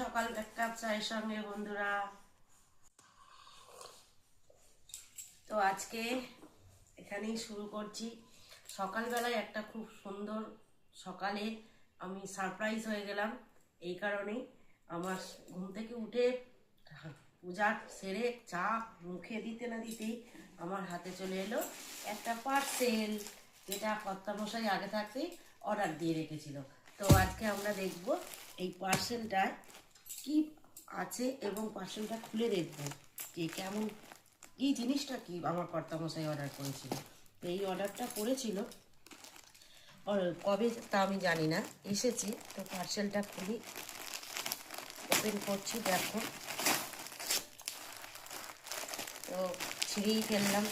সকাল এক কাপ চায়ের সঙ্গে বন্ধুরা। তো আজকে এখানেই শুরু করছি। সকালবেলায় একটা খুব সুন্দর সকালে আমি সারপ্রাইজ হয়ে গেলাম। এই কারণেই আমার ঘুম থেকে উঠে পূজা সেরে চা মুখে দিতে না দিতেই আমার হাতে চলে এলো একটা পার্সেল, যেটা কর্তামশাই আগে থাকতেই অর্ডার দিয়ে রেখেছিল। তো আজকে আমরা দেখব এই পার্সেলটায় কি আছে এবং পার্সেলটা খুলে দেখব যে কেমন, এই জিনিসটা কি আমার কর্তামশাই অর্ডার করেছিল। তো এই অর্ডারটা করেছিল কবে তা আমি জানি না, এসেছে। তো পার্সেলটা খুলি, ওপেন করছি, দেখো। তো ছিঁড়েই ফেললাম।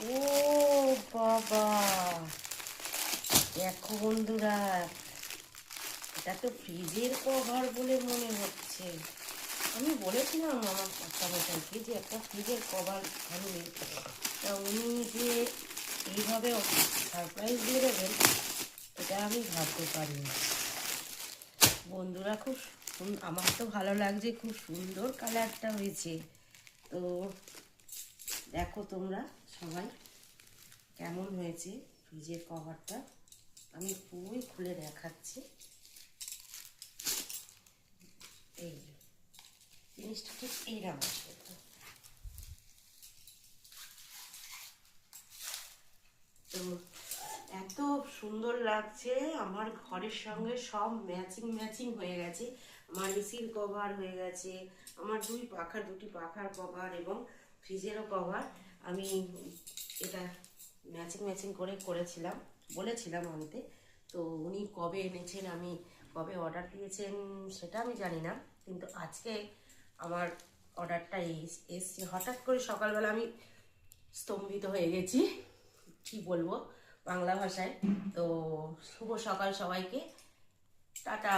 ও বাবা, দেখো বন্ধুরা, এটা তো ফ্রিজের কভার বলে মনে হচ্ছে। আমি বলেছিলাম আমার কর্তামশাইকে যে একটা ফ্রিজের কভার আনবে, তা উনি যে এইভাবে সারপ্রাইজ দিয়ে দেবেন এটা আমি ভাবতে পারিনি। বন্ধুরা খুব আমার তো ভালো লাগছে, খুব সুন্দর কালারটা হয়েছে। তো দেখো তোমরা সবাই কেমন হয়েছে ফ্রিজের কভারটা, আমি পুরোই খুলে দেখাচ্ছি। এই জিনিসটা ঠিক এইরকম আসবে। তো এত সুন্দর লাগছে, আমার ঘরের সঙ্গে সব ম্যাচিং ম্যাচিং হয়ে গেছে। আমার এসির কভার হয়ে গেছে, আমার দুটি পাখার কভার এবং ফ্রিজেরও কভার। আমি এটা ম্যাচিং ম্যাচিং করে করেছিলাম, বলেছিলাম আনতে। তো উনি কবে এনেছেন, আমি কবে অর্ডার দিয়েছেন সেটা আমি জানি না, কিন্তু আজকে আমার অর্ডারটা এসছে। হঠাৎ করে সকালবেলা আমি স্তম্ভিত হয়ে গেছি, কি বলবো বাংলা ভাষায়। তো শুভ সকাল সবাইকে, টাটা।